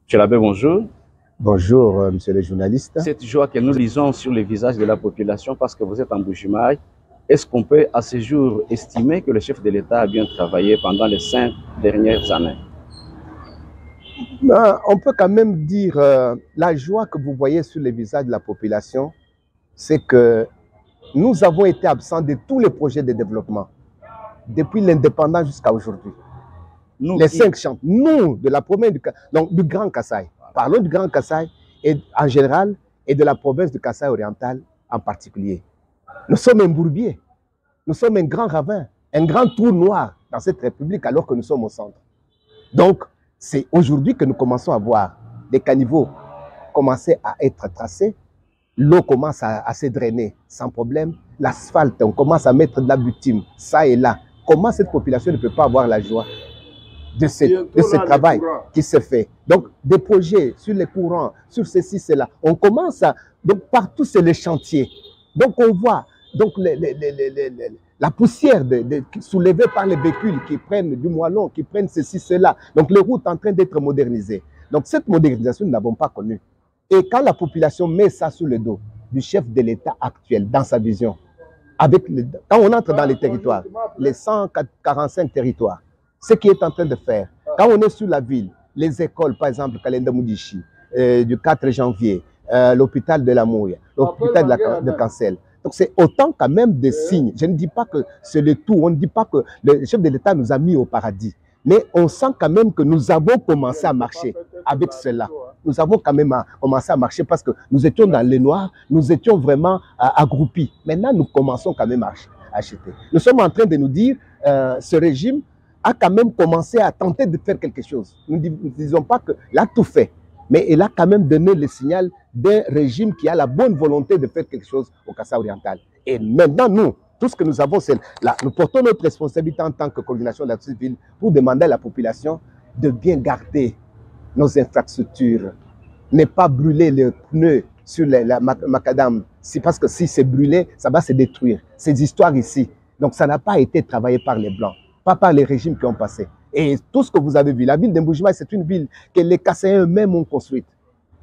Monsieur l'abbé, bonjour. Bonjour, monsieur le journaliste. Cette joie que nous lisons sur les visages de la population parce que vous êtes en Bujumaï, est-ce qu'on peut à ce jour estimer que le chef de l'État a bien travaillé pendant les 5 dernières années? On peut quand même dire la joie que vous voyez sur les visages de la population, c'est que nous avons été absents de tous les projets de développement, depuis l'indépendance jusqu'à aujourd'hui. Les 5 champs, nous, de la province du Grand Kasaï, parlons du Grand Kasaï et, en général et de la province de Kasaï oriental en particulier. Nous sommes un bourbier, nous sommes un grand ravin, un grand trou noir dans cette république alors que nous sommes au centre. Donc, c'est aujourd'hui que nous commençons à voir des caniveaux commencer à être tracés, l'eau commence à se drainer sans problème, l'asphalte, on commence à mettre de la bitume, ça et là. Comment cette population ne peut pas avoir la joie de ce travail qui se fait? Donc, des projets sur les courants, sur ceci, cela. On commence à... Donc, partout, c'est le chantier. Donc, on voit donc, la poussière soulevée par les véhicules qui prennent du moellon, qui prennent ceci, cela. Donc, les routes en train d'être modernisées. Donc, cette modernisation, nous n'avons pas connue. Et quand la population met ça sur le dos du chef de l'État actuel, dans sa vision, quand on entre dans les territoires, les 145 territoires, ce qu'il est en train de faire, quand on est sur la ville, les écoles, par exemple, Kalenda Moudichi, du 4 janvier, l'hôpital de la Mouille, l'hôpital de Cancel. Donc c'est autant quand même de signes. Je ne dis pas que c'est le tout, on ne dit pas que le chef de l'État nous a mis au paradis. Mais on sent quand même que nous avons commencé à marcher avec cela. Nous avons quand même commencé à marcher parce que nous étions dans les noirs, nous étions vraiment agroupis. Maintenant, nous commençons quand même à acheter. Nous sommes en train de nous dire, ce régime a quand même commencé à tenter de faire quelque chose. Nous ne disons pas qu'il a tout fait, mais il a quand même donné le signal d'un régime qui a la bonne volonté de faire quelque chose au Kasaï oriental. Et maintenant, nous, tout ce que nous avons, c'est là. Nous portons notre responsabilité en tant que coordination de la société civile pour demander à la population de bien garder nos infrastructures, ne pas brûler les pneus sur la macadam. Parce que si c'est brûlé, ça va se détruire. Ces histoires ici, donc ça n'a pas été travaillé par les Blancs, pas par les régimes qui ont passé. Et tout ce que vous avez vu, la ville d'Mbujimai, c'est une ville que les Kassaïens eux-mêmes ont construite.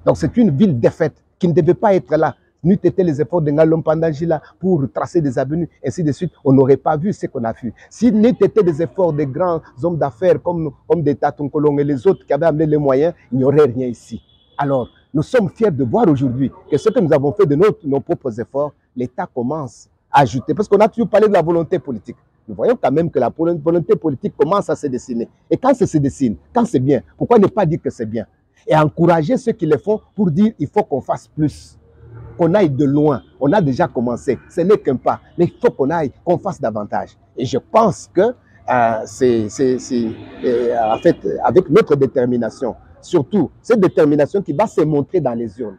Donc c'est une ville défaite qui ne devait pas être là. N'eût été les efforts de Ngalom Pandangila pour tracer des avenues, ainsi de suite, on n'aurait pas vu ce qu'on a vu. S'il n'eût été des efforts des grands hommes d'affaires comme des Tatonkolong et les autres qui avaient amené les moyens, il n'y aurait rien ici. Alors, nous sommes fiers de voir aujourd'hui que ce que nous avons fait de nos propres efforts, l'État commence à ajouter. Parce qu'on a toujours parlé de la volonté politique. Nous voyons quand même que la volonté politique commence à se dessiner. Et quand ça se dessine, quand c'est bien, pourquoi ne pas dire que c'est bien? Et encourager ceux qui le font pour dire il faut qu'on fasse plus, qu'on aille de loin. On a déjà commencé, ce n'est qu'un pas, mais il faut qu'on aille, qu'on fasse davantage. Et je pense que en fait, avec notre détermination, surtout cette détermination qui va se montrer dans les urnes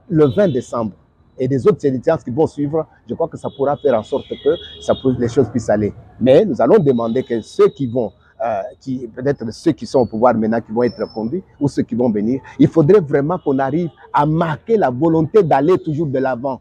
le 20 décembre et des autres élections qui vont suivre, je crois que ça pourra faire en sorte que les choses puissent aller. Mais nous allons demander que ceux qui vont peut-être ceux qui sont au pouvoir maintenant qui vont être conduits ou ceux qui vont venir, il faudrait vraiment qu'on arrive à marquer la volonté d'aller toujours de l'avant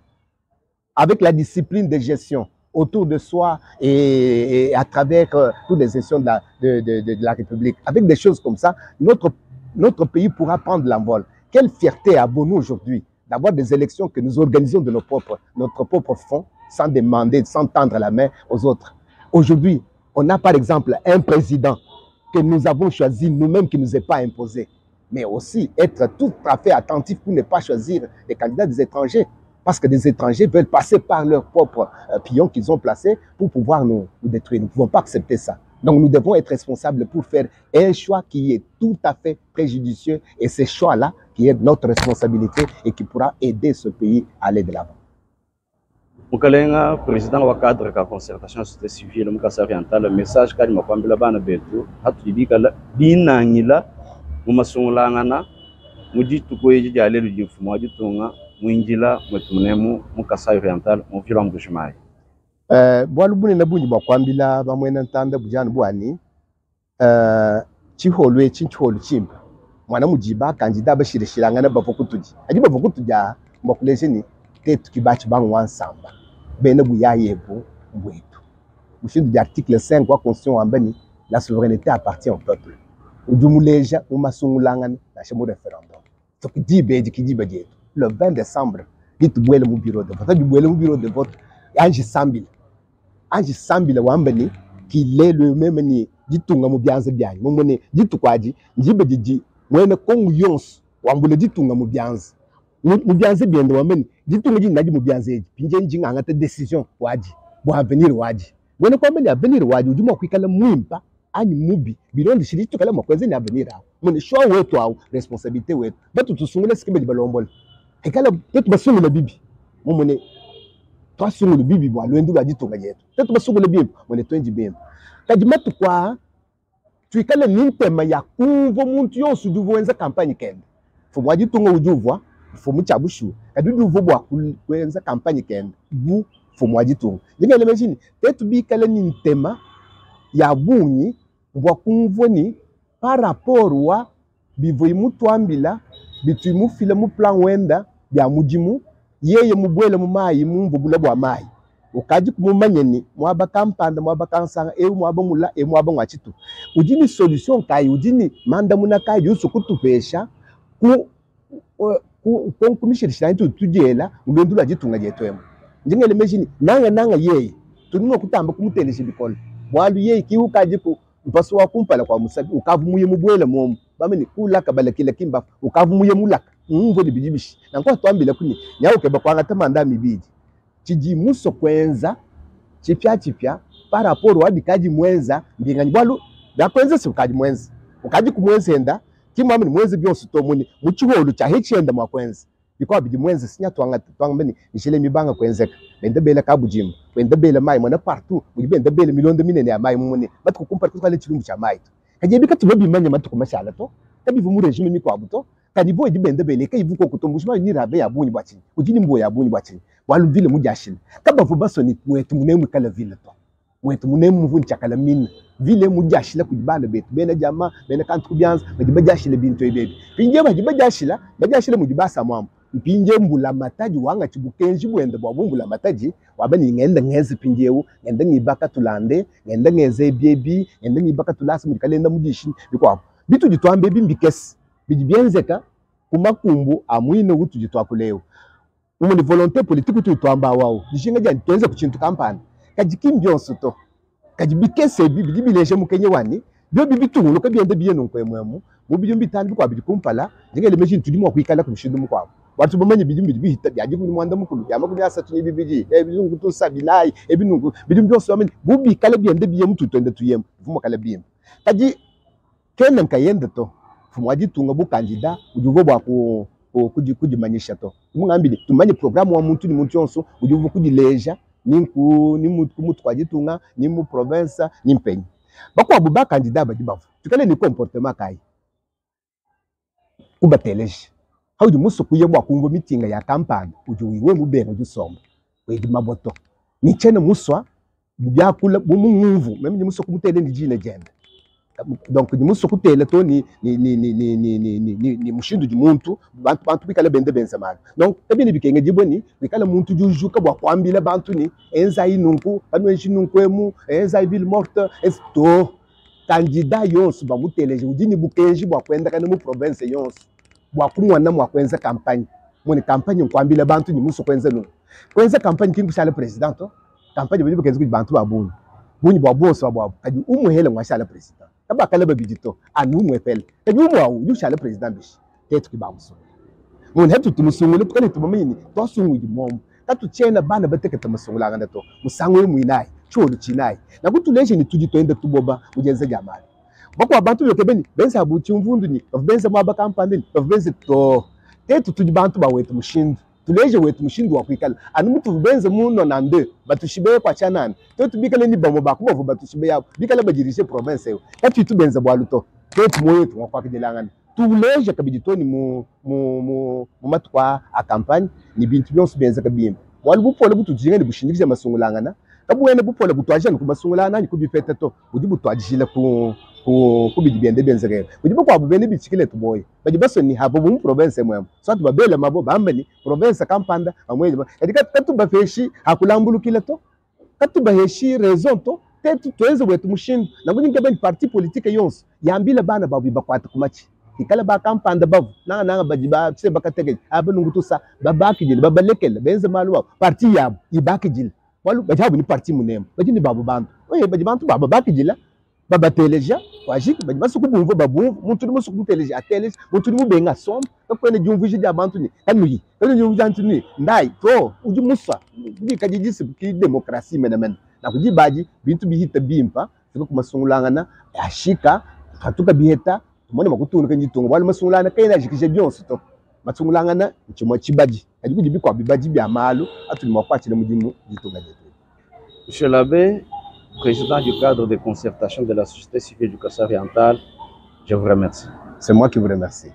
avec la discipline de gestion autour de soi et à travers toutes les gestions de la République. Avec des choses comme ça, notre pays pourra prendre l'envol. Quelle fierté avons-nous aujourd'hui d'avoir des élections que nous organisons de notre propre fonds sans demander, sans tendre la main aux autres. Aujourd'hui, on a par exemple un président que nous avons choisi nous-mêmes qui ne nous est pas imposé, mais aussi être tout à fait attentif pour ne pas choisir des candidats des étrangers, parce que des étrangers veulent passer par leurs propres pions qu'ils ont placés pour pouvoir nous détruire. Nous ne pouvons pas accepter ça. Donc nous devons être responsables pour faire un choix qui est tout à fait préjudicieux, et ce choix-là qui est notre responsabilité et qui pourra aider ce pays à aller de l'avant. Mukalenga président wa cadre de la concertation société civile Mukasa oriental, le message kali makwambila bana betu hatulibika binangila mumasungulangana mujitu kweji jale lujifumo wajitunga muinjila mwetunemu Mukasa oriental muvila Mbujimayi. Bwalubune na bunyi bakwambila bamwena ntanda bujana bwani chiholwe chinchiholu chimba mwana mujiba kandida bashirishirangana bavukutuji aji bavukutuja mbakulejeni tetu kibachi bangu wansamba bene buyayebu mbwetu mushindu d'article 5 wa constitution ambani la souveraineté appartient au peuple ujumuleja umasungulangana na chemo référendum to kidibe dikidibe jetu le 20 décembre gitu bwele mu bureau de vote bwele mu bureau de vote anji sambila wambani ki le même ni ditunga mu byanze byanyu mumone ditukwaji njibe jiji mwene kongu yons wambule ditunga mu byanze byende wambani ditunga jini naji mu byanze pinje njinga ngata décision waji bo avenir waji mwene kwa mbele avenir waji ujuma kwikala mwimpa ani mubi bilondi shiritu kala makwenze ni avenir awo mwene shwa wetu awo responsabilité wetu batu tusungule sikimbe dibalombola ekala tetu basungule bibi mumone twasungule bibi bwa lwendu la ditunga jetu tetu basungule bibi mwene twenji bibi kajimatu kwa tuikale nintema ya kuvo muntu yonsu duvoenza kampanye kende fumwa ditunga ujuvwa fumu chabushu kadudu vobwa kuenza kampanye kende bu fumwa ditunga ngene machine tetu bikale nintema ya bunyi bwa kumvoni par rapport wa bivoyi mutwambila bitu mufile mu plan wenda bya mujimu yeye mubwele mu mayi mumvubula bwa mayi ukaji kumumanyeni mwaba kampanda mwaba kansanga mwaba mula mwaba mwachitu ujini solution kai ujini manda muna kai yusu kutupesha ku kumishirishana tujela ulendula jitunga jetwemo njengele machine nanga yeye tunimo kutamba kumutelesha bikolo bwalu yeye ki ukaji ku mpaso wa kumpala kwa musabi ukavumuye mubwele momu bameni kulaka balakila kimba ukavumuye mulaka mvo libijibishi nankwa twambila kuni nyauke bakwanga tamanda mibidi chiji muso kwenza chipya par rapport wa bikaji mwenza mbingani bwalu bakwenza si ukaji mwenza ukaji kumwenza enda kimwamini mwenza byose tomuni muchiwolu cha hechenda mwakwenza bikwa biji mwenza sinya twanga mbeni nishile mibanga kwenzeka bende bela kabujima bende bela mai mwana partout bende bela milonde minene ya mai mumuni batu kumpara kukale chilumbu cha mai kaje bikati babi manya matu kumashala to kabi vumu regime mi kwa buto kanibo bende bela kai vuko kutombushima ni rabe ya bunyi bwachi ujini mbo ya bunyi bwachi walu vile mujashile kaba vubaso ni mwetu munemu kala vile to mwetu munemu mvuni chakala mina vile mujashile kujibana betu bena jama bena kantu kubyanza bajibajashile bintu ebebi pinje bajibajashile mujibasa mwamu mpinje mbula mataji wanga chibukenji bwende bwa bumbula mataji wabani ngenda ngeze pinjewu ngenda ngibaka tulande ngenda ngeze biebi ngenda ngibaka tulasi mukalenda mujishi bikwa bitu jitwambe bimbikesi bijibyenzeka kumakumbu amwine gutu jitwakuleo umuni volonté politique tu twamba wao dishinga jani tuenze kuchintu kampani kajikimbionso to kajibikese bijibileje mukenye wani byo bibitungu ko byende biyeno kwemwemu mubijyo mbitandi kwa bijikumpala ngele machine tudimo kwikala kubishindu mukwabo watu bamanye bijimbi bihita byaje kuri mwanda mukuru yamakuri asatu ni bibiji bizungu to sabinayi ebinungu bijimbi byose bamanye bubi kala byende biyemu tutende tuyemu vumo kala biyemu kaji kenen kayende to fumwaji tunga bu kandida ujuvo bwa kujimanyisha to mungambile tumanye programu wa muntu ni muntu yonso ujuvo kujileja ni mutu kwajitunga ni mu province ni mpenyi bakwa buba kandida bajibavu tukale ni comportement kai kubateleje hauji muso kuyebwa kumvo mitinga ya kampani ujuwiwe mubere ujusomba wedi maboto ni chene muswa byakula bumumvu meme ni muso kumutele ni jine jenda donc ni muso kutele to ni mushindu di muntu bantu bikala bende benzamana donc ebini bikenge jiboni bikala muntu jujuka bwa kwambila bantu ni enza inunku anwenshi nunkwemu enza ville morte esto candidat yonsu bamuteleje ujini bukenji bwa kwenda kana mu province yonsu bwakumwana mwakwenza campagne muni campagne nkwambila bantu ni muso kwenza campagne kingu shala president to campagne bidi bukenzi bantu babuni buni bwa boso bwa kadi umuhele mwashala president kaba kala babidito anu mwepele kadi umwa yu shala president bishi tetu kibamuso muni hetu tumusungule tukani tumamini to sungu di mom tatu chena bana bateke tumusungula nganda to musangwe muinai cholu chinai na kutuleje ni tuji toenda tuboba ujenze jamali bako abantu yokebeni benza abuchi mvundu ni benza mwaba kampani benza to tetu tuji bantu ba wetu mushindu tuleje wetu mushindu wa kwikala anu mutu benza muno na nde batushibe kwa chanani tetu bikale ni bamo bakubo batushibe yabo bikale bajirishe province yo tetu tu benza bwaluto tetu moyo tu kwa kidelangana tuleje kabiditoni mu matukwa a campagne ni bintu byonso benza kabimba walubu pole butu jingene bushindikije masungulangana kabuwene bupole butwaje kubasungulana ni kubifete to udibu twajishile ku bidibyende benzere udibu kwa bubene bichikile tuboye bajibaso ni habo mu province mwemo so atu babele mabo bambeni province kampanda amweje edika katu bafeshi hakulambulukile to katu baheshi raison to tetu tuweze wetu mushindo na nguni ngebe parti politique yonse yambile bana babu bakwata kumachi ikala ba kampanda bavu nanga bajiba se bakatege abanungu tusa babaki jile babalekele benze maluwa parti yabo ibaki jile walu bajabu ni parti munema bajini babu bantu oye bajibantu baba baki jila baba teleja wajiki bajiba sukubumva babu muntu ni musuku teleja ateleja muntu ni mubenga som kwene jumvije ja bantu ni kanuyi kwene jumvije bantu ni ndai to uji musa uji kajijisi ki demokrasi menemen na kujibaji bintu bihita bimpa siko kumasungulangana ashika hatuka biheta mone makutunga kanyitunga wali masungulana kaina jikije byonse to masungulangana nchimo chibaji ajikuji bikwa bibaji bya malu atuli makwachile mudimu jitunga jetu. Monsieur l'abbé, président du cadre de concertation de la société civile du Kassai oriental, je vous remercie. C'est moi qui vous remercie.